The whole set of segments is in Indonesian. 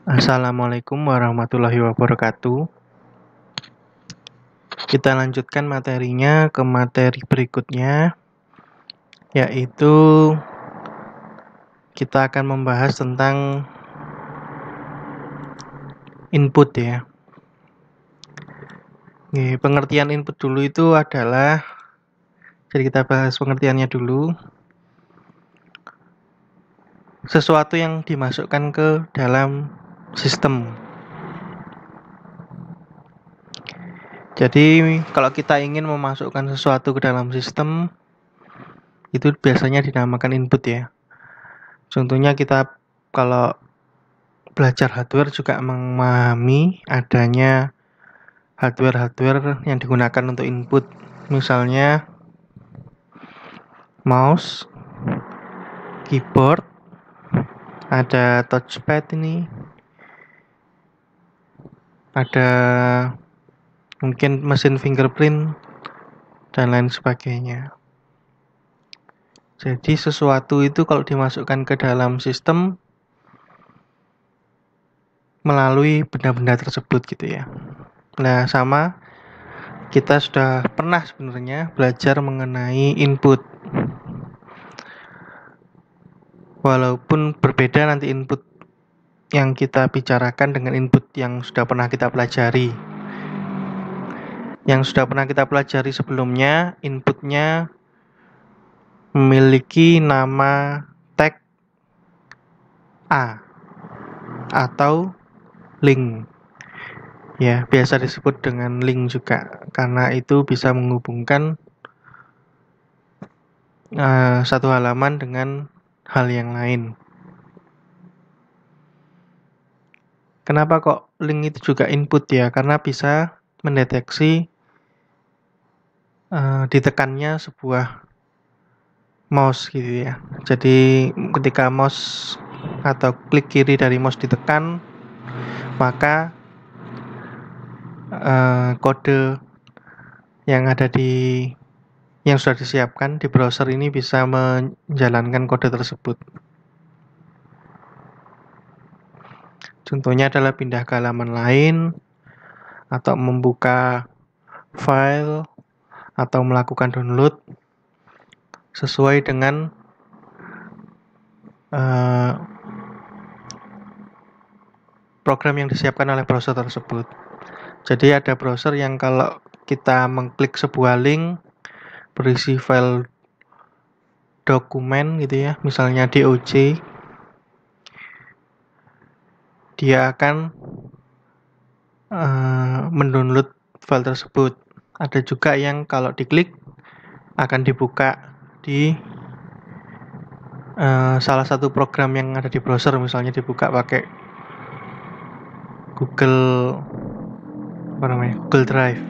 Assalamualaikum warahmatullahi wabarakatuh. Kita lanjutkan materinya ke materi berikutnya, yaitu kita akan membahas tentang input ya. Pengertian input dulu itu adalah, jadi kita bahas pengertiannya dulu. Sesuatu yang dimasukkan ke dalam sistem. Jadi kalau kita ingin memasukkan sesuatu ke dalam sistem, itu biasanya dinamakan input ya. Contohnya kita kalau belajar hardware juga memahami adanya hardware yang digunakan untuk input. Misalnya mouse, keyboard, ada touchpad ini, ada mungkin mesin fingerprint dan lain sebagainya. Jadi sesuatu itu kalau dimasukkan ke dalam sistem melalui benda-benda tersebut gitu ya. Nah, sama kita sudah pernah sebenarnya belajar mengenai input. Walaupun berbeda nanti input yang kita bicarakan dengan input yang sudah pernah kita pelajari. Yang sudah pernah kita pelajari sebelumnya, inputnya memiliki nama tag A atau link. Ya, biasa disebut dengan link juga karena itu bisa menghubungkan satu halaman dengan hal yang lain. Kenapa kok link itu juga input ya? Karena bisa mendeteksi ditekannya sebuah mouse gitu ya. Jadi ketika mouse atau klik kiri dari mouse ditekan, maka kode yang ada yang sudah disiapkan di browser ini bisa menjalankan kode tersebut. Contohnya adalah pindah ke halaman lain, atau membuka file, atau melakukan download sesuai dengan program yang disiapkan oleh browser tersebut. Jadi ada browser yang kalau kita mengklik sebuah link berisi file dokumen gitu ya, misalnya DOC, dia akan mendownload file tersebut. Ada juga yang kalau diklik akan dibuka di salah satu program yang ada di browser, misalnya dibuka pakai Google Drive.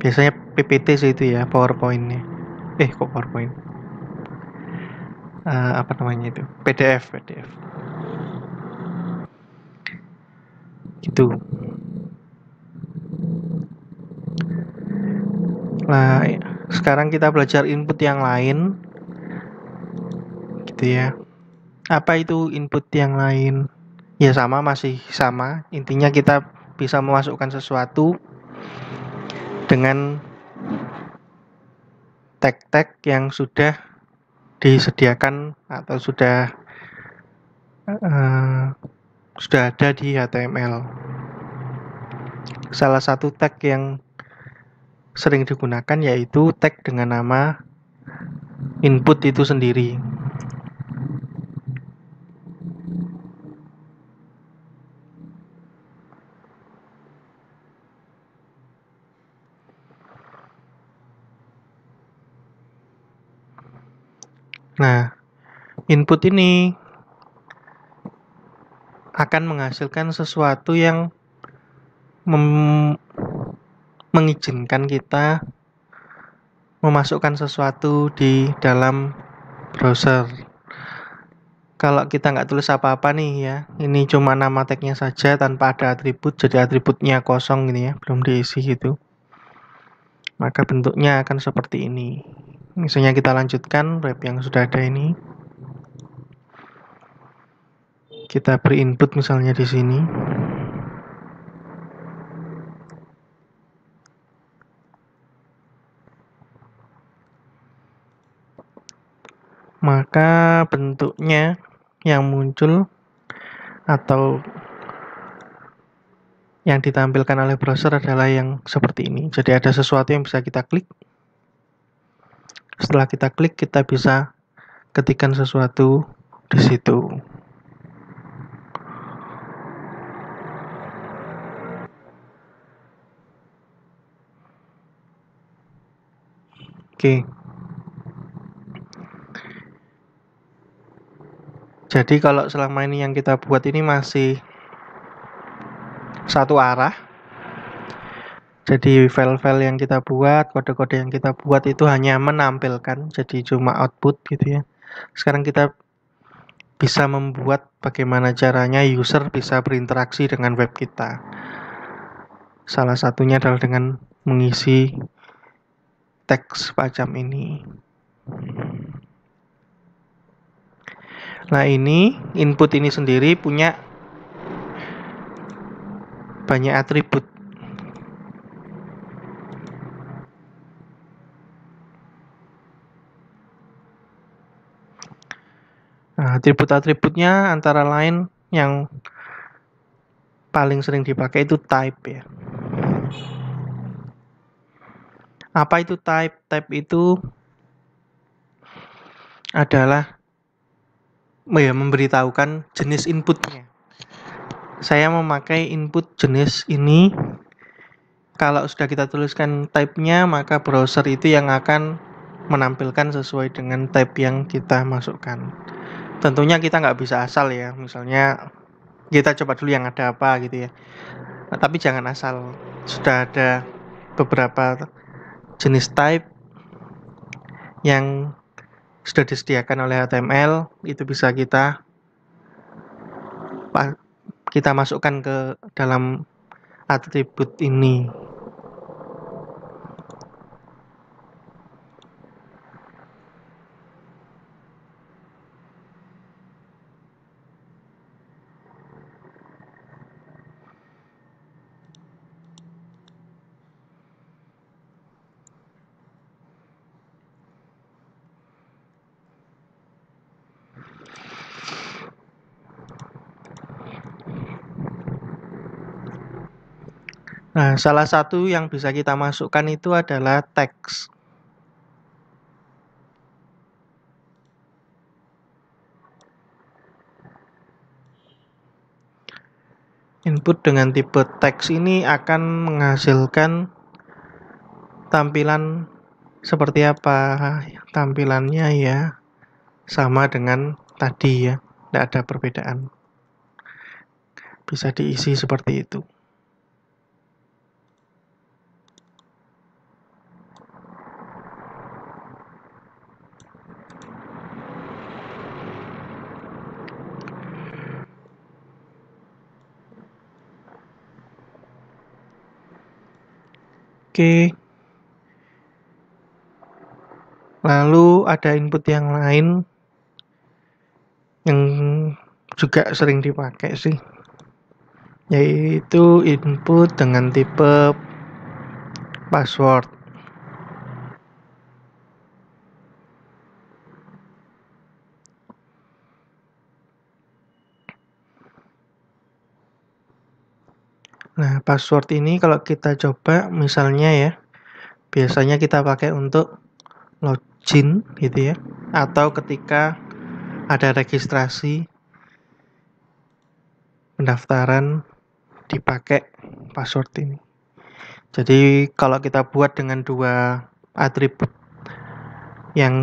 Biasanya PPT sih itu ya, PowerPoint-nya. Kok PowerPoint? Apa namanya itu? PDF. Gitu. Nah, sekarang kita belajar input yang lain. Gitu ya. Apa itu input yang lain? Ya masih sama. Intinya kita bisa memasukkan sesuatu dengan tag-tag yang sudah disediakan atau sudah ada di HTML. Salah satu tag yang sering digunakan yaitu tag dengan nama input itu sendiri. Nah, input ini akan menghasilkan sesuatu yang mengizinkan kita memasukkan sesuatu di dalam browser. Kalau kita nggak tulis apa-apa nih ya, ini cuma nama tagnya saja tanpa ada atribut, jadi atributnya kosong gini ya, belum diisi gitu. Maka bentuknya akan seperti ini. Misalnya kita lanjutkan web yang sudah ada ini. Kita beri input misalnya di sini. Maka bentuknya yang muncul atau yang ditampilkan oleh browser adalah yang seperti ini. Jadi ada sesuatu yang bisa kita klik. Setelah kita klik, kita bisa ketikkan sesuatu di situ. Oke. Jadi kalau selama ini yang kita buat ini masih satu arah. Jadi file-file yang kita buat, kode-kode yang kita buat itu hanya menampilkan, jadi cuma output gitu ya. Sekarang kita bisa membuat bagaimana caranya user bisa berinteraksi dengan web kita. Salah satunya adalah dengan mengisi teks semacam ini. Nah, ini input ini sendiri punya banyak atribut. Nah, atribut-atributnya antara lain yang paling sering dipakai itu type ya. Apa itu type? Type itu adalah memberitahukan jenis inputnya. Saya memakai input jenis ini. Kalau sudah kita tuliskan type-nya, maka browser itu yang akan menampilkan sesuai dengan type yang kita masukkan. Tentunya kita nggak bisa asal ya. Misalnya kita coba dulu yang ada apa gitu ya. Nah, tapi jangan asal. Sudah ada beberapa jenis type yang sudah disediakan oleh HTML, itu bisa kita masukkan ke dalam atribut ini. Nah, salah satu yang bisa kita masukkan itu adalah teks. Input dengan tipe teks ini akan menghasilkan tampilan seperti apa. Tampilannya ya sama dengan tadi ya, tidak ada perbedaan. Bisa diisi seperti itu. Oke. Lalu ada input yang lain yang juga sering dipakai sih, yaitu input dengan tipe password. Nah, password ini kalau kita coba misalnya ya, biasanya kita pakai untuk login gitu ya, atau ketika ada registrasi pendaftaran dipakai password ini. Jadi kalau kita buat dengan dua atribut yang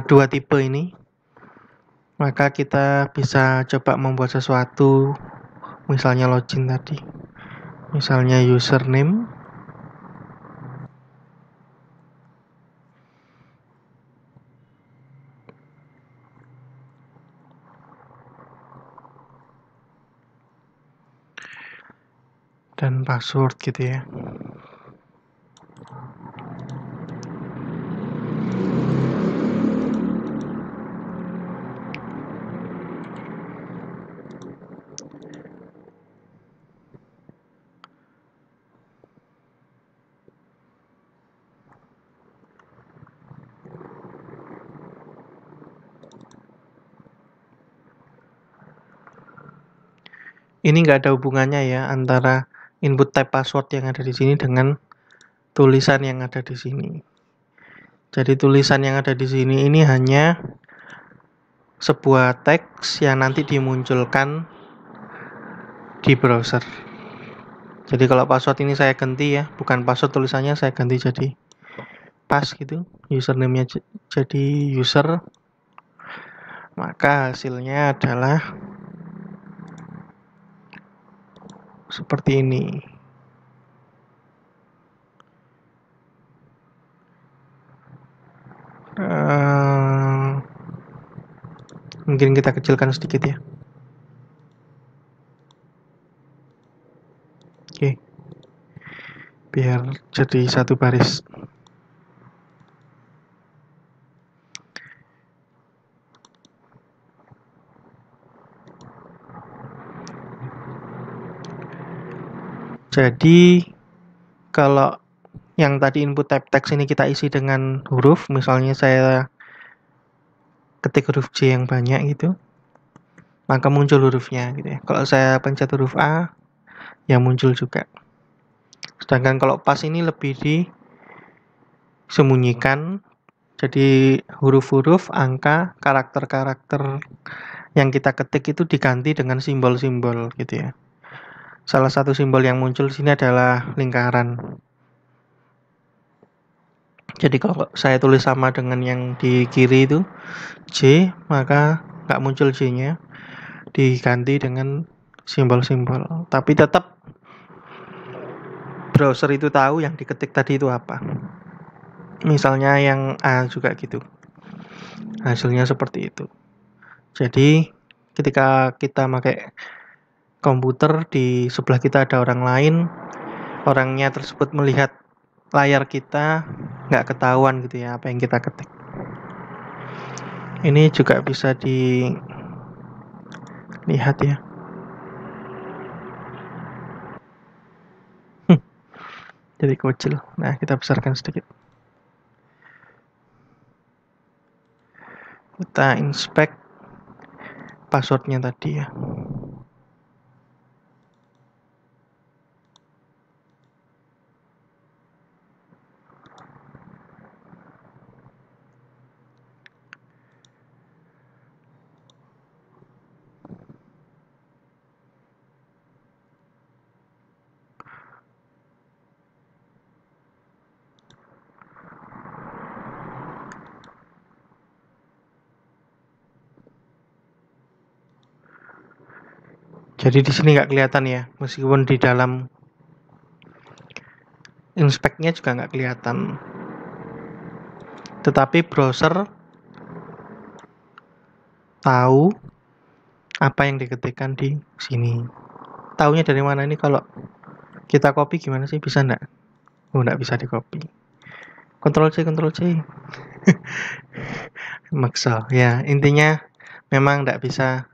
dua tipe ini, maka kita bisa coba membuat sesuatu, misalnya login tadi, misalnya username, dan password gitu ya. Ini nggak ada hubungannya ya antara input type password yang ada di sini dengan tulisan yang ada di sini. Jadi tulisan yang ada di sini ini hanya sebuah teks yang nanti dimunculkan di browser. Jadi kalau password ini saya ganti ya, bukan password tulisannya saya ganti jadi pas gitu, username-nya jadi user, maka hasilnya adalah seperti ini. Mungkin kita kecilkan sedikit ya. Oke, biar jadi satu baris. Jadi kalau yang tadi input type text ini kita isi dengan huruf, misalnya saya ketik huruf J yang banyak gitu, maka muncul hurufnya gitu ya. Kalau saya pencet huruf A, ya muncul juga. Sedangkan kalau pas ini lebih disembunyikan, jadi huruf-huruf, angka, karakter-karakter yang kita ketik itu diganti dengan simbol-simbol gitu ya. Salah satu simbol yang muncul di sini adalah lingkaran. Jadi kalau saya tulis sama dengan yang di kiri itu J, maka nggak muncul J-nya, diganti dengan simbol-simbol. Tapi tetap browser itu tahu yang diketik tadi itu apa. Misalnya yang A juga gitu. Hasilnya seperti itu. Jadi ketika kita pakai komputer, di sebelah kita ada orang lain, orangnya tersebut melihat layar kita, nggak ketahuan gitu ya apa yang kita ketik. Ini juga bisa dilihat ya. Jadi kecil. Nah, kita besarkan sedikit. Kita inspect passwordnya tadi ya. Jadi di sini nggak kelihatan ya, meskipun di dalam inspect-nya juga nggak kelihatan. Tetapi browser tahu apa yang diketikkan di sini. Taunya dari mana ini? Kalau kita copy gimana sih? Bisa nggak? Oh, nggak bisa di copy. Ctrl C, Ctrl C. Maksa. Ya, intinya memang nggak bisa.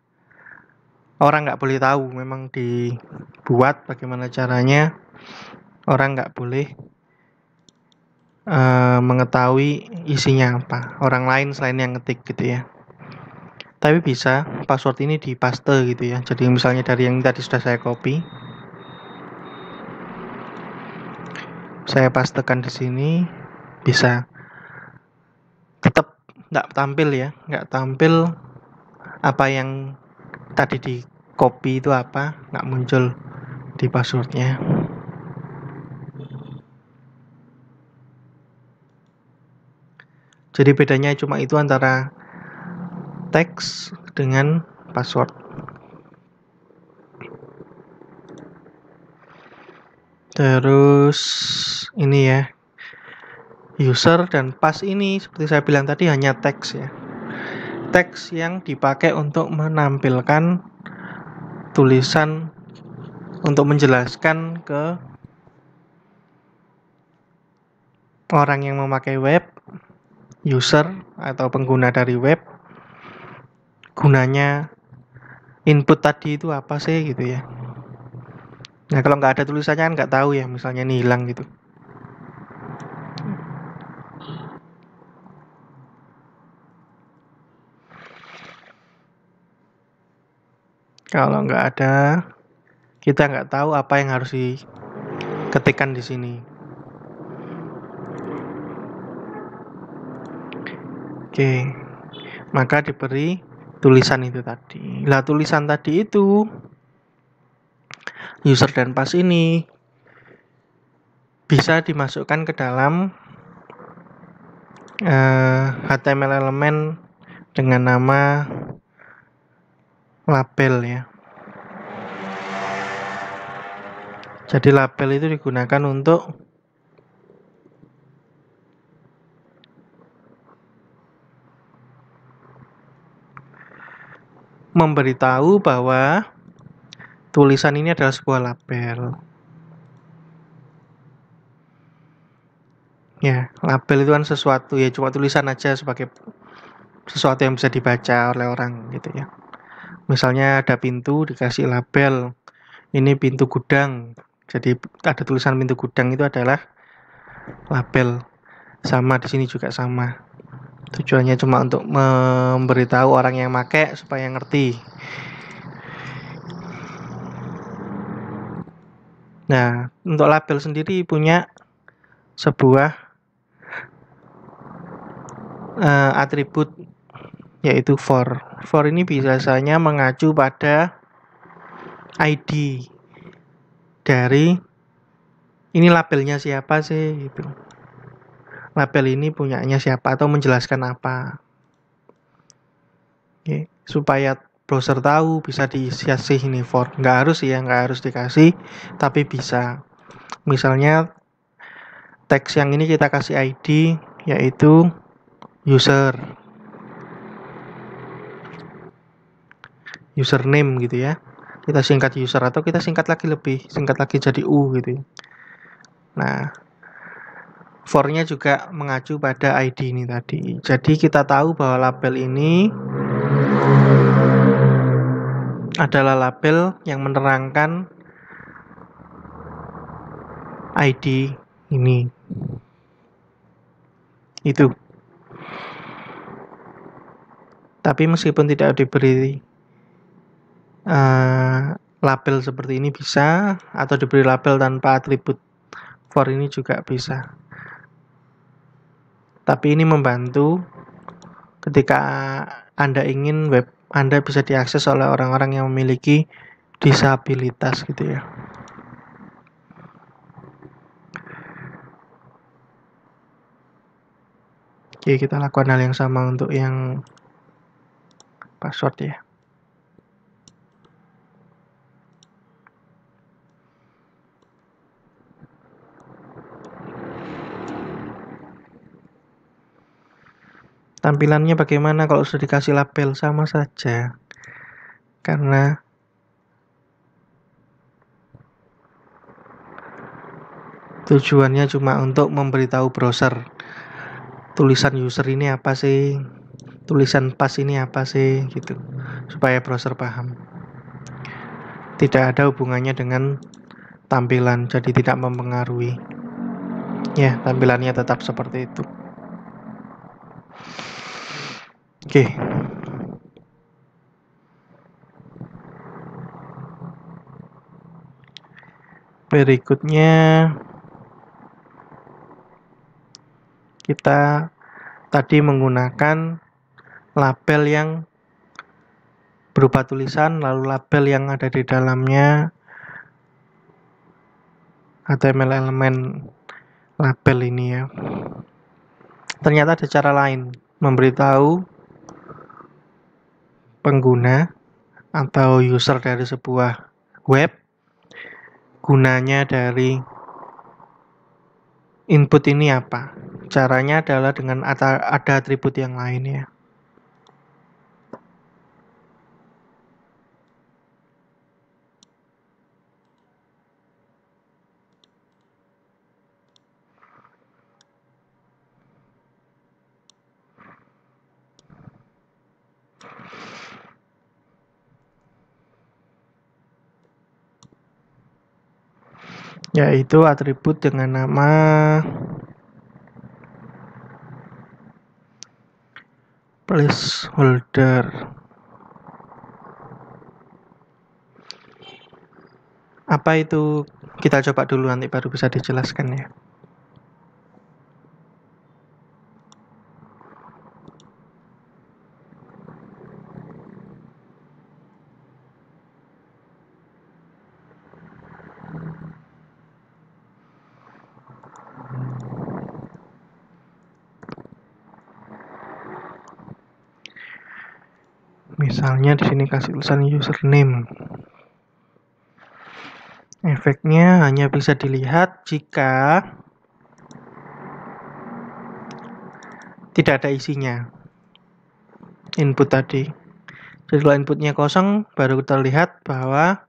Orang nggak boleh tahu. Memang dibuat bagaimana caranya. Orang nggak boleh mengetahui isinya apa. Orang lain selain yang ngetik gitu ya. Tapi bisa password ini di paste gitu ya. Jadi misalnya dari yang tadi sudah saya copy, saya pastekan di sini, bisa. Tetap nggak tampil ya, nggak tampil apa yang tadi di copy itu apa, nggak muncul di passwordnya. Jadi bedanya cuma itu antara teks dengan password. Terus ini ya, user dan pass ini seperti saya bilang tadi hanya teks ya. Teks yang dipakai untuk menampilkan tulisan untuk menjelaskan ke orang yang memakai web, user atau pengguna dari web, gunanya input tadi itu apa sih gitu ya. Nah kalau nggak ada tulisannya kan nggak tahu ya, misalnya ini hilang gitu. Kalau nggak ada Kita nggak tahu apa yang harus diketikkan di sini. Oke, maka diberi tulisan itu tadi. Lah tulisan tadi itu user dan pass ini bisa dimasukkan ke dalam HTML elemen dengan nama label ya. Jadi label itu digunakan untuk memberitahu bahwa tulisan ini adalah sebuah label. Ya, label itu kan sesuatu ya, cuma tulisan aja sebagai sesuatu yang bisa dibaca oleh orang gitu ya. Misalnya ada pintu dikasih label, ini pintu gudang. Jadi ada tulisan pintu gudang itu adalah label. Sama di sini juga sama. Tujuannya cuma untuk memberitahu orang yang make supaya ngerti. Nah, untuk label sendiri punya sebuah atribut yaitu for. For ini biasanya mengacu pada ID dari ini labelnya siapa sih gitu. Label ini punyanya siapa atau menjelaskan apa. Oke, supaya browser tahu bisa dikasih ini for. Nggak harus ya, nggak harus dikasih, tapi bisa. Misalnya teks yang ini kita kasih ID yaitu user, username gitu ya. Kita singkat user atau kita singkat lagi jadi U gitu ya. Nah, for-nya juga mengacu pada ID ini tadi. Jadi kita tahu bahwa label ini adalah label yang menerangkan ID ini. Itu. Tapi meskipun tidak diberi label seperti ini bisa, atau diberi label tanpa atribut for ini juga bisa. Tapi ini membantu ketika Anda ingin web Anda bisa diakses oleh orang-orang yang memiliki disabilitas gitu ya. Oke, kita lakukan hal yang sama untuk yang password ya. Tampilannya bagaimana kalau sudah dikasih label? Sama saja. Karena tujuannya cuma untuk memberitahu browser tulisan user ini apa sih, tulisan pass ini apa sih gitu, supaya browser paham. Tidak ada hubungannya dengan tampilan, jadi tidak mempengaruhi. Ya, tampilannya tetap seperti itu. Oke. Berikutnya kita tadi menggunakan label yang berupa tulisan, lalu label yang ada di dalamnya HTML elemen label ini ya. Ternyata ada cara lain memberitahu pengguna atau user dari sebuah web gunanya dari input ini apa. Caranya adalah dengan ada atribut yang lain ya. Yaitu atribut dengan nama placeholder. Apa itu? Kita coba dulu, nanti baru bisa dijelaskan ya. Misalnya di sini kasih tulisan username. Efeknya hanya bisa dilihat jika tidak ada isinya input tadi. Jadi kalau inputnya kosong, baru terlihat bahwa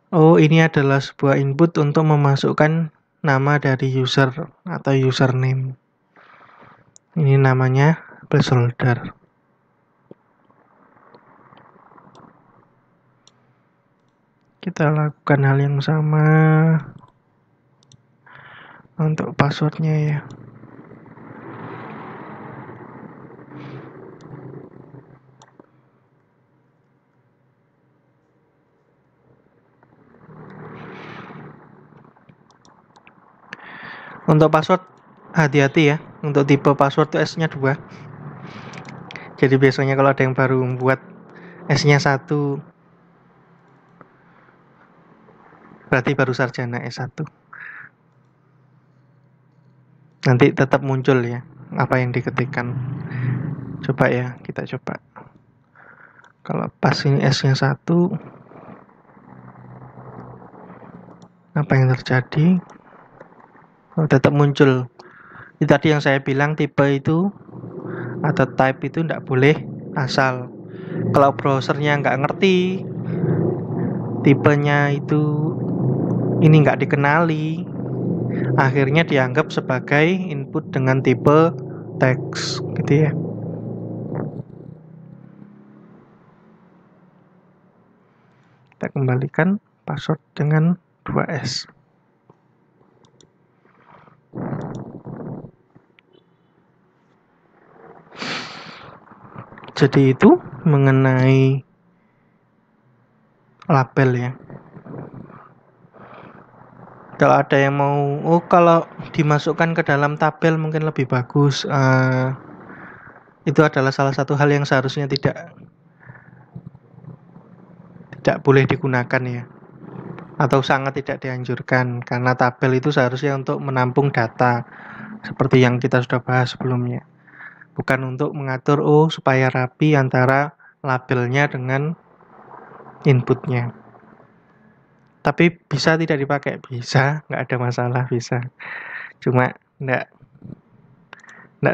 oh, ini adalah sebuah input untuk memasukkan nama dari user atau username. Ini namanya placeholder. Kita lakukan hal yang sama untuk passwordnya ya. Untuk password, hati-hati ya. Untuk tipe password itu S-nya 2. Jadi biasanya kalau ada yang baru membuat S-nya 1, berarti baru sarjana S1. Nanti tetap muncul ya apa yang diketikkan. Coba ya, kita coba. Kalau pas ini S-nya 1, apa yang terjadi? Oh, tetap muncul. Ini tadi yang saya bilang, tipe itu atau type itu tidak boleh asal. Kalau browsernya nggak ngerti tipenya itu ini nggak dikenali, akhirnya dianggap sebagai input dengan tipe teks gitu ya. Kita kembalikan password dengan 2S. Jadi itu mengenai label ya. Kalau ada yang mau, oh kalau dimasukkan ke dalam tabel mungkin lebih bagus. Itu adalah salah satu hal yang seharusnya tidak boleh digunakan ya, atau sangat tidak dianjurkan, karena tabel itu seharusnya untuk menampung data seperti yang kita sudah bahas sebelumnya, bukan untuk mengatur supaya rapi antara labelnya dengan inputnya. Tapi bisa tidak dipakai? Bisa, nggak ada masalah, bisa. Cuma nggak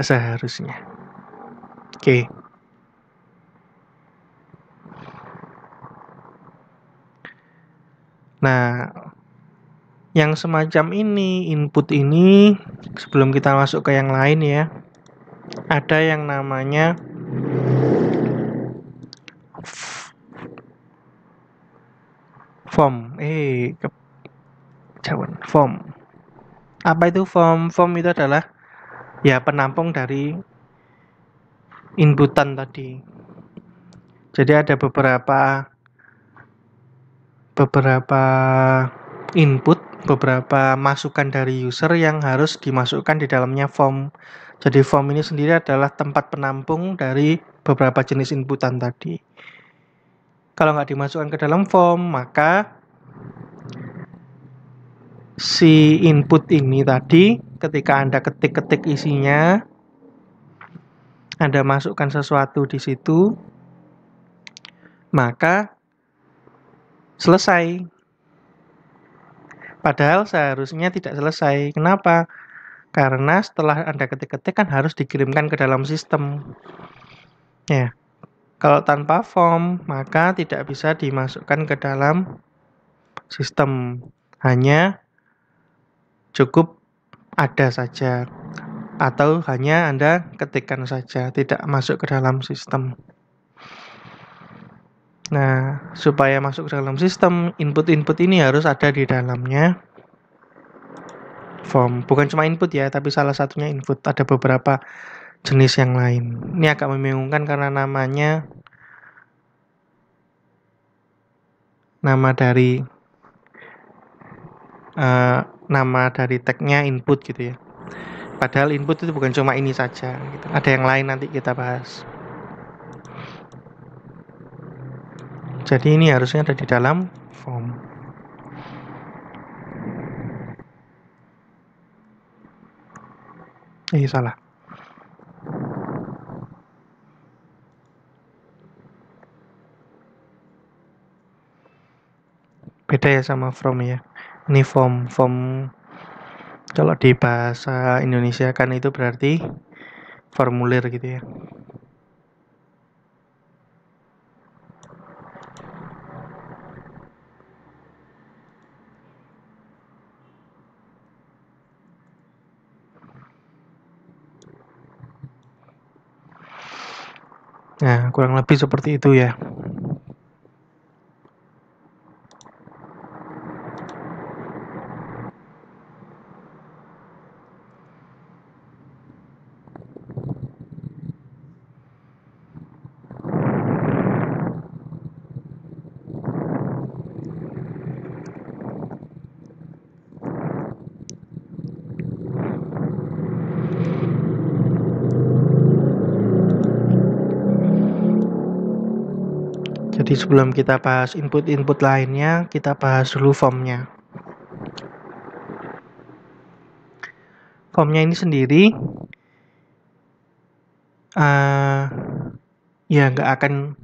seharusnya. Oke. Nah, yang semacam ini, input ini, sebelum kita masuk ke yang lain ya, ada yang namanya form. Form. Apa itu form? Form itu adalah ya penampung dari inputan tadi. Jadi ada beberapa input, beberapa masukan dari user yang harus dimasukkan di dalamnya form. Jadi form ini sendiri adalah tempat penampung dari beberapa jenis inputan tadi. Kalau nggak dimasukkan ke dalam form, maka si input ini tadi, ketika Anda ketik-ketik isinya, Anda masukkan sesuatu di situ, maka selesai. Padahal seharusnya tidak selesai. Kenapa? Karena setelah Anda ketik-ketik kan harus dikirimkan ke dalam sistem. Ya. Kalau tanpa form, maka tidak bisa dimasukkan ke dalam sistem. Hanya cukup ada saja. Atau hanya Anda ketikkan saja, tidak masuk ke dalam sistem. Nah, supaya masuk ke dalam sistem, input-input ini harus ada di dalamnya form. Bukan cuma input ya, tapi salah satunya input. Ada beberapa jenis yang lain. Ini agak membingungkan karena nama dari nama dari tagnya input gitu ya. Padahal input itu bukan cuma ini saja gitu. Ada yang lain nanti kita bahas. Jadi ini harusnya ada di dalam form. Salah. Beda ya sama from ya. Ini form kalau di bahasa Indonesia kan itu berarti formulir gitu ya. Nah, kurang lebih seperti itu ya. Jadi sebelum kita bahas input-input lainnya, kita bahas dulu formnya. Formnya ini sendiri ya nggak akan,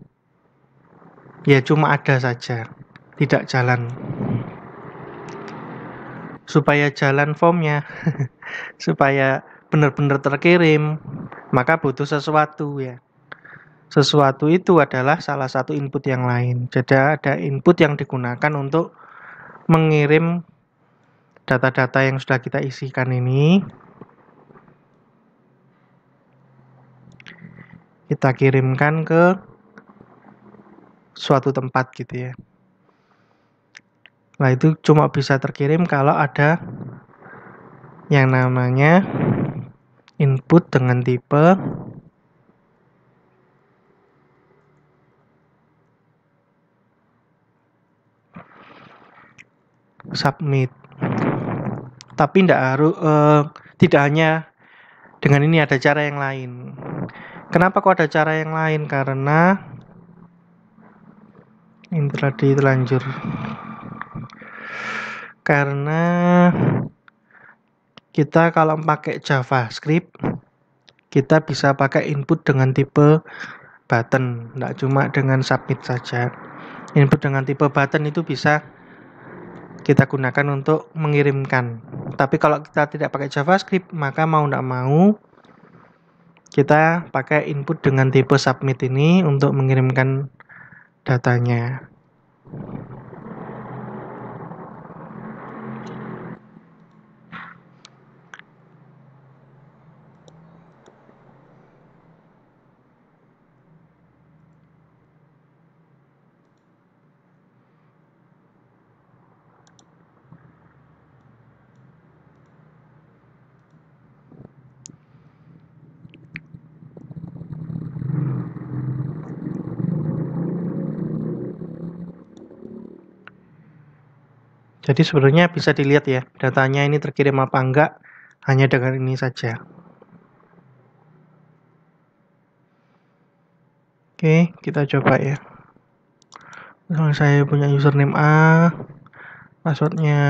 ya cuma ada saja, tidak jalan. Supaya jalan formnya, supaya benar-benar terkirim, maka butuh sesuatu ya. Sesuatu itu adalah salah satu input yang lain. Jadi ada input yang digunakan untuk mengirim data-data yang sudah kita isikan ini. Kita kirimkan ke suatu tempat gitu ya. Nah, itu cuma bisa terkirim kalau ada yang namanya input dengan tipe submit. Tapi tidak hanya dengan ini, ada cara yang lain. Kenapa kok ada cara yang lain? Karena ini tadi terlanjur. Karena kita kalau pakai JavaScript, kita bisa pakai input dengan tipe button, tidak cuma dengan submit saja. Input dengan tipe button itu bisa kita gunakan untuk mengirimkan. Tapi kalau kita tidak pakai JavaScript, maka mau tidak mau kita pakai input dengan tipe submit ini untuk mengirimkan datanya. Jadi sebenarnya bisa dilihat ya, datanya ini terkirim apa enggak hanya dengan ini saja. Oke, kita coba ya. Misalnya saya punya username A, passwordnya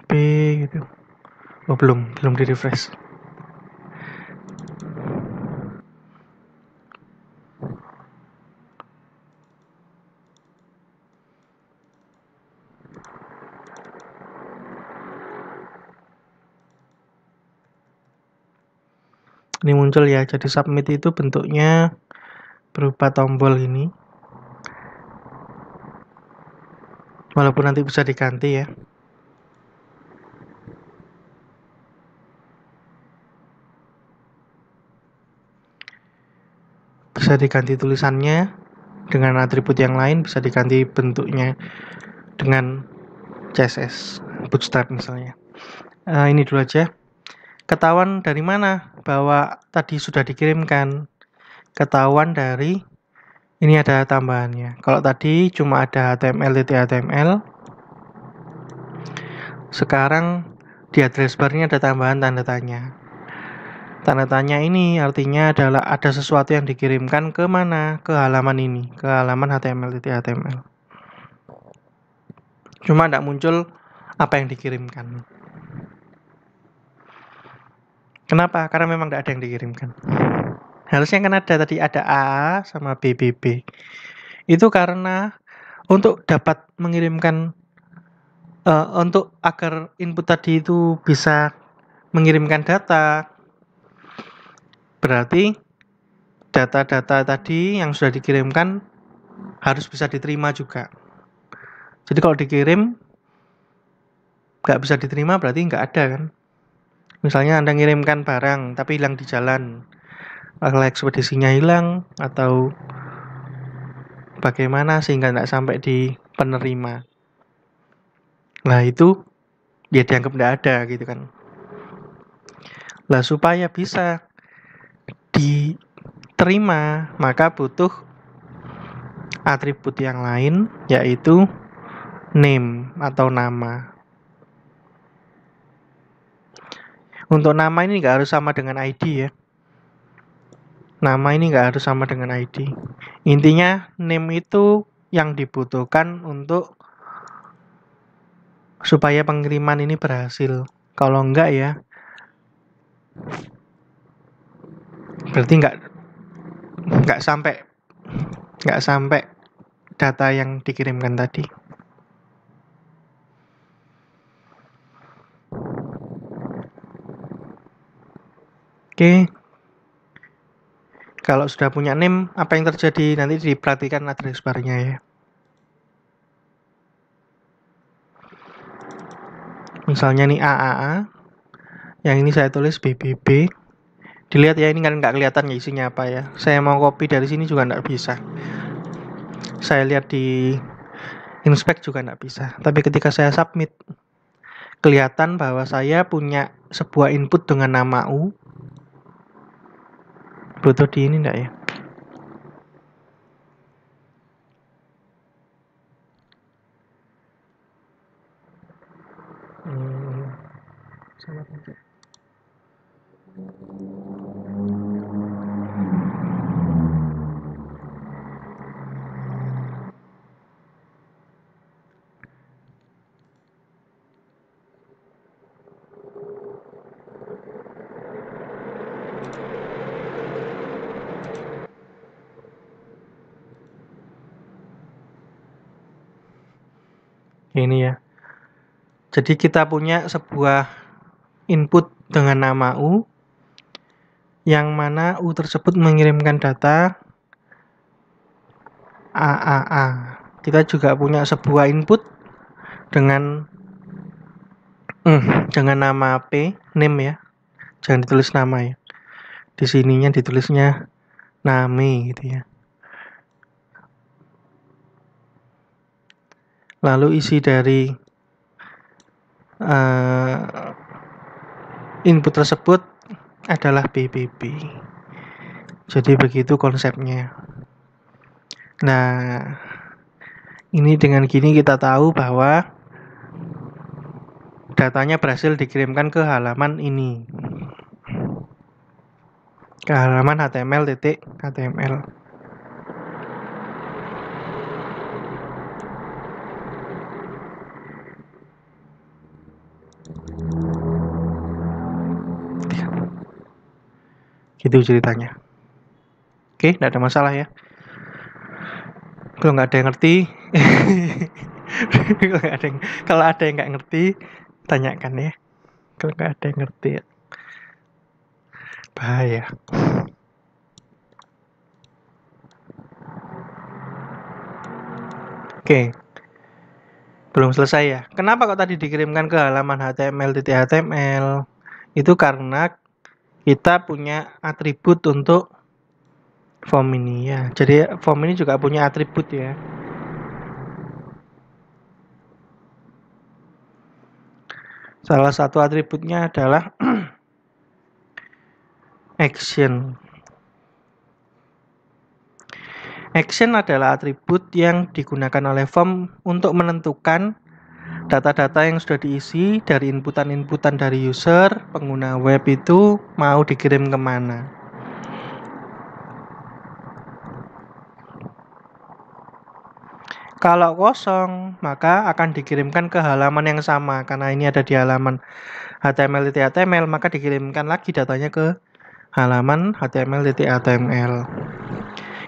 B gitu. Oh, belum di refresh. Ini muncul ya, jadi submit itu bentuknya berupa tombol ini. Walaupun nanti bisa diganti ya. Bisa diganti tulisannya dengan atribut yang lain, bisa diganti bentuknya dengan CSS, Bootstrap misalnya. Ini dulu aja. Ketahuan dari mana bahwa tadi sudah dikirimkan? Ketahuan dari ini ada tambahannya. Kalau tadi cuma ada HTML, Sekarang di address bar-nya ada tambahan tanda tanya. Tanda tanya ini artinya adalah ada sesuatu yang dikirimkan ke mana? Ke halaman ini, ke halaman html.html. Cuma tidak muncul apa yang dikirimkan. Kenapa? Karena memang tidak ada yang dikirimkan. Harusnya kan ada tadi, ada AA sama BBB. Itu karena untuk dapat mengirimkan untuk agar input tadi itu bisa mengirimkan data, berarti data-data tadi yang sudah dikirimkan harus bisa diterima juga. Jadi kalau dikirim nggak bisa diterima berarti nggak ada kan. Misalnya Anda ngirimkan barang tapi hilang di jalan, kalau ekspedisinya hilang atau bagaimana sehingga nggak sampai di penerima. Nah itu ya dianggap nggak ada gitu kan. Nah supaya bisa diterima maka butuh atribut yang lain, yaitu name atau nama. Untuk nama ini nggak harus sama dengan ID ya. Nama ini nggak harus sama dengan ID. Intinya name itu yang dibutuhkan untuk supaya pengiriman ini berhasil. Kalau enggak ya, berarti nggak sampai data yang dikirimkan tadi. Oke. Kalau sudah punya name, apa yang terjadi? Nanti diperhatikan address bar-nya ya. Misalnya nih AAA, yang ini saya tulis BBB. Dilihat ya, ini kan nggak kelihatan ya isinya apa ya. Saya mau copy dari sini juga nggak bisa. Saya lihat di inspect juga nggak bisa. Tapi ketika saya submit, kelihatan bahwa saya punya sebuah input dengan nama U. Butuh di ini enggak ya? Sama aja. Ini ya. Jadi kita punya sebuah input dengan nama U, yang mana U tersebut mengirimkan data AAA. Kita juga punya sebuah input dengan nama P, name ya. Jangan ditulis nama ya. Di sininya ditulisnya name gitu ya. Lalu isi dari input tersebut adalah BBB. Jadi begitu konsepnya. Nah, ini dengan gini kita tahu bahwa datanya berhasil dikirimkan ke halaman ini. Ke halaman html.html. Gitu ceritanya. Oke, tidak ada masalah ya. Kalau nggak ada yang ngerti, kalau ada yang nggak ngerti, tanyakan ya. Kalau nggak ada yang ngerti, bahaya. Oke, belum selesai ya. Kenapa kok tadi dikirimkan ke halaman html.html? Itu karena kita punya atribut untuk form ini ya. Jadi form ini juga punya atribut ya. Salah satu atributnya adalah action. Action adalah atribut yang digunakan oleh form untuk menentukan data-data yang sudah diisi dari inputan-inputan dari user, pengguna web itu mau dikirim kemana. Kalau kosong, maka akan dikirimkan ke halaman yang sama. Karena ini ada di halaman HTML.html, maka dikirimkan lagi datanya ke halaman HTML.html.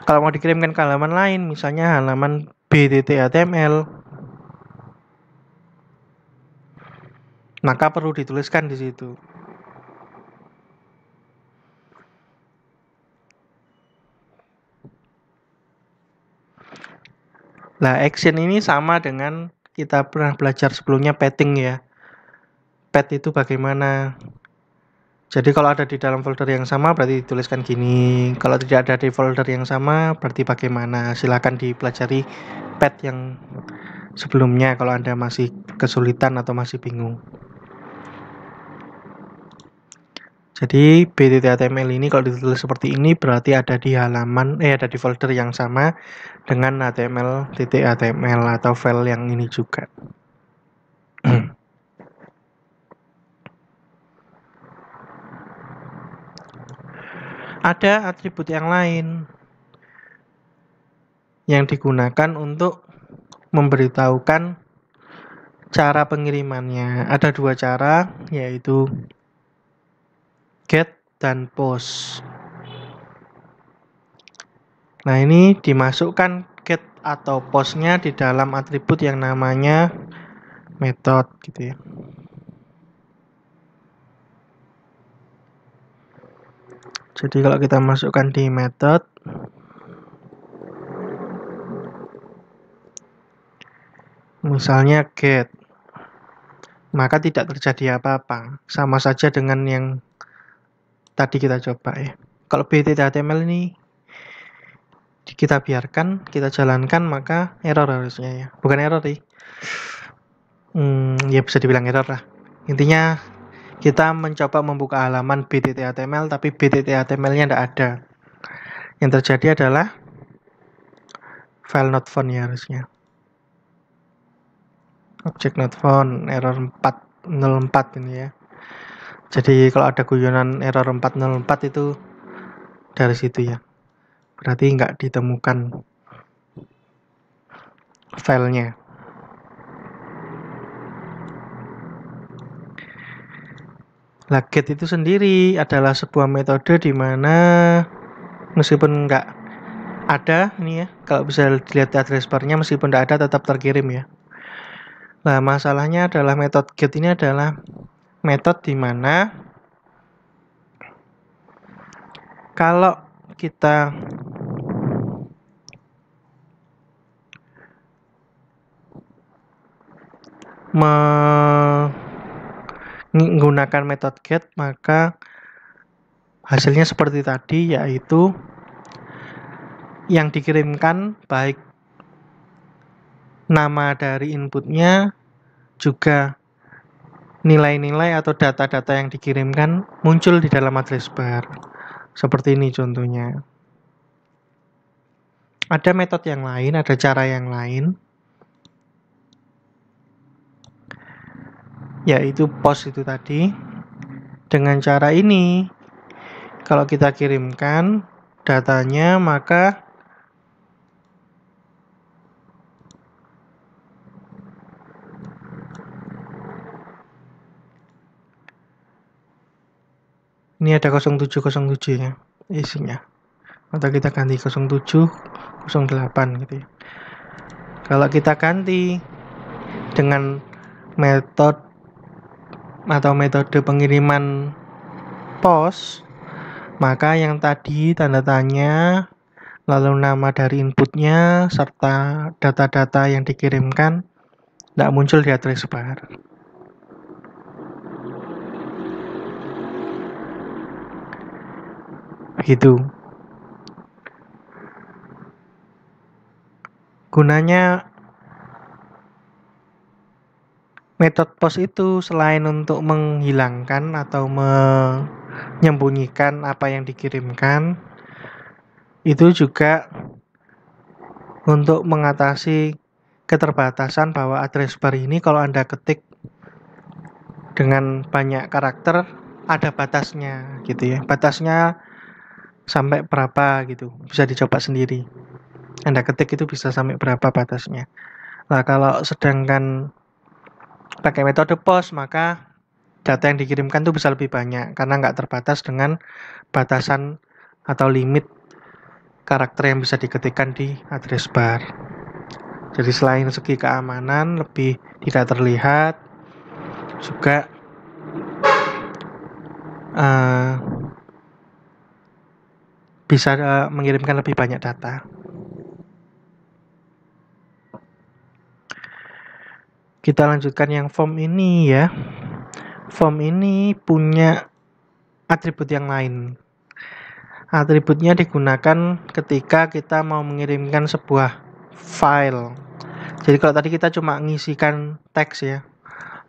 Kalau mau dikirimkan ke halaman lain, misalnya halaman b.html, maka perlu dituliskan di situ. Nah, action ini sama dengan kita pernah belajar sebelumnya padding ya. Pad itu bagaimana? Jadi kalau ada di dalam folder yang sama berarti dituliskan gini. Kalau tidak ada di folder yang sama berarti bagaimana? Silakan dipelajari pad yang sebelumnya kalau Anda masih kesulitan atau masih bingung. Jadi b.html ini kalau ditulis seperti ini berarti ada di halaman ada di folder yang sama dengan html.html atau file yang ini juga. Ada atribut yang lain yang digunakan untuk memberitahukan cara pengirimannya. Ada dua cara, yaitu get dan post. Nah, ini dimasukkan get atau postnya di dalam atribut yang namanya method gitu ya. Jadi kalau kita masukkan di method, misalnya get, maka tidak terjadi apa-apa. Sama saja dengan yang tadi kita coba ya. Kalau b.html ini kita biarkan, kita jalankan, maka error harusnya ya. Bukan error sih. Ya bisa dibilang error lah. Intinya kita mencoba membuka halaman b.html tapi b.html-nya tidak ada. Yang terjadi adalah file not found ya harusnya. Object not found, error 404 ini ya. Jadi kalau ada guyonan error 404 itu dari situ ya. Berarti nggak ditemukan filenya. Nah, get itu sendiri adalah sebuah metode di mana meskipun nggak ada ini ya, kalau bisa dilihat address bar-nya meskipun nggak ada tetap terkirim ya. Nah, masalahnya adalah metode get ini adalah metode di mana kalau kita menggunakan metode get, maka hasilnya seperti tadi, yaitu yang dikirimkan baik nama dari inputnya juga nilai-nilai atau data-data yang dikirimkan muncul di dalam address bar. Seperti ini contohnya. Ada metode yang lain, ada cara yang lain, yaitu post itu tadi. Dengan cara ini, kalau kita kirimkan datanya, maka ini ada 0707 ya isinya. Atau kita ganti 0708 gitu ya. Kalau kita ganti dengan metode atau metode pengiriman post, maka yang tadi tanda tanya, lalu nama dari inputnya, serta data-data yang dikirimkan tidak muncul di address bar. Begitu. Gunanya metode post itu selain untuk menghilangkan atau menyembunyikan apa yang dikirimkan, itu juga untuk mengatasi keterbatasan bahwa address bar ini kalau Anda ketik dengan banyak karakter ada batasnya gitu ya. Batasnya sampai berapa gitu. Bisa dicoba sendiri. Anda ketik itu bisa sampai berapa batasnya. Nah, kalau sedangkan pakai metode POS, maka data yang dikirimkan tuh bisa lebih banyak karena nggak terbatas dengan batasan atau limit karakter yang bisa diketikkan di address bar. Jadi selain segi keamanan lebih tidak terlihat, juga bisa mengirimkan lebih banyak data. Kita lanjutkan yang form ini ya. Form ini punya atribut yang lain. Atributnya digunakan ketika kita mau mengirimkan sebuah file. Jadi kalau tadi kita cuma ngisikan teks ya,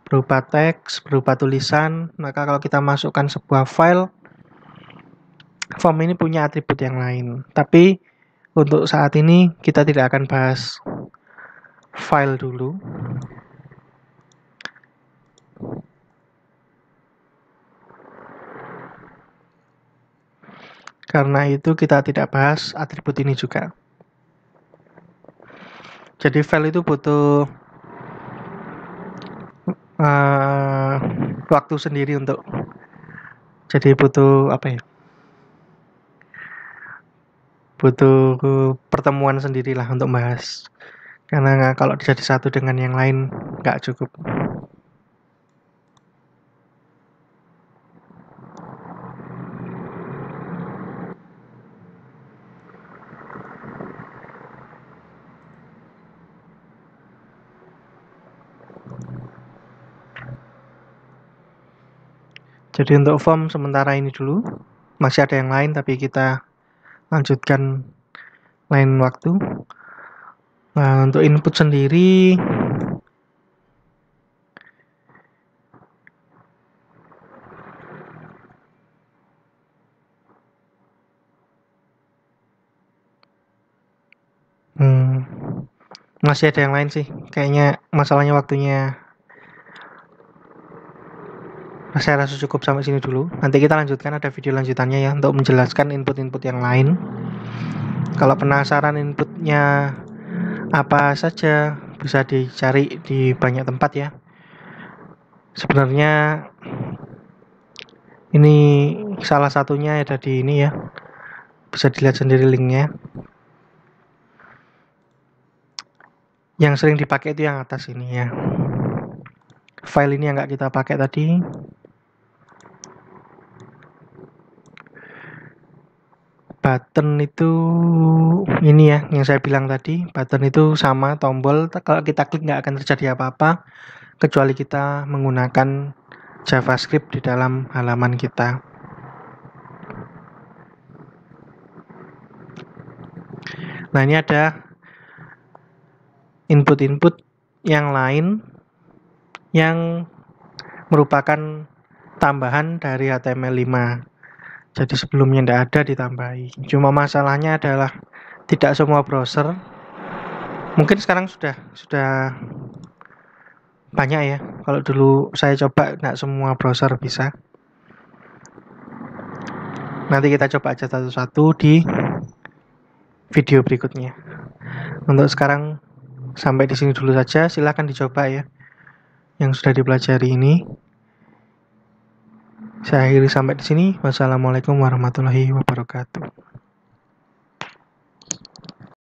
berupa teks, berupa tulisan, maka kalau kita masukkan sebuah file, form ini punya atribut yang lain. Tapi untuk saat ini kita tidak akan bahas file dulu. Karena itu kita tidak bahas atribut ini juga. Jadi file itu butuh waktu sendiri untuk, jadi butuh apa ya? Butuh pertemuan sendirilah untuk bahas. Karena kalau jadi satu dengan yang lain nggak cukup. Jadi untuk form sementara ini dulu. Masih ada yang lain tapi kita lanjutkan lain waktu. Nah, untuk input sendiri masih ada yang lain sih. Kayaknya masalahnya waktunya. Saya rasa cukup sampai sini dulu. Nanti kita lanjutkan, ada video lanjutannya ya untuk menjelaskan input-input yang lain. Kalau penasaran inputnya apa saja, bisa dicari di banyak tempat ya. Sebenarnya ini salah satunya ada di ini ya. Bisa dilihat sendiri linknya. Yang sering dipakai itu yang atas ini ya. File ini yang nggak kita pakai tadi. Button itu ini ya yang saya bilang tadi. Button itu sama tombol, kalau kita klik nggak akan terjadi apa-apa kecuali kita menggunakan JavaScript di dalam halaman kita. Nah, ini ada input-input yang lain yang merupakan tambahan dari HTML5. Jadi sebelumnya tidak ada ditambahi. Cuma masalahnya adalah tidak semua browser. Mungkin sekarang sudah banyak ya. Kalau dulu saya coba nggak semua browser bisa. Nanti kita coba aja satu-satu di video berikutnya. Untuk sekarang sampai di sini dulu saja. Silahkan dicoba ya yang sudah dipelajari ini. Saya akhiri sampai di sini. Wassalamualaikum warahmatullahi wabarakatuh.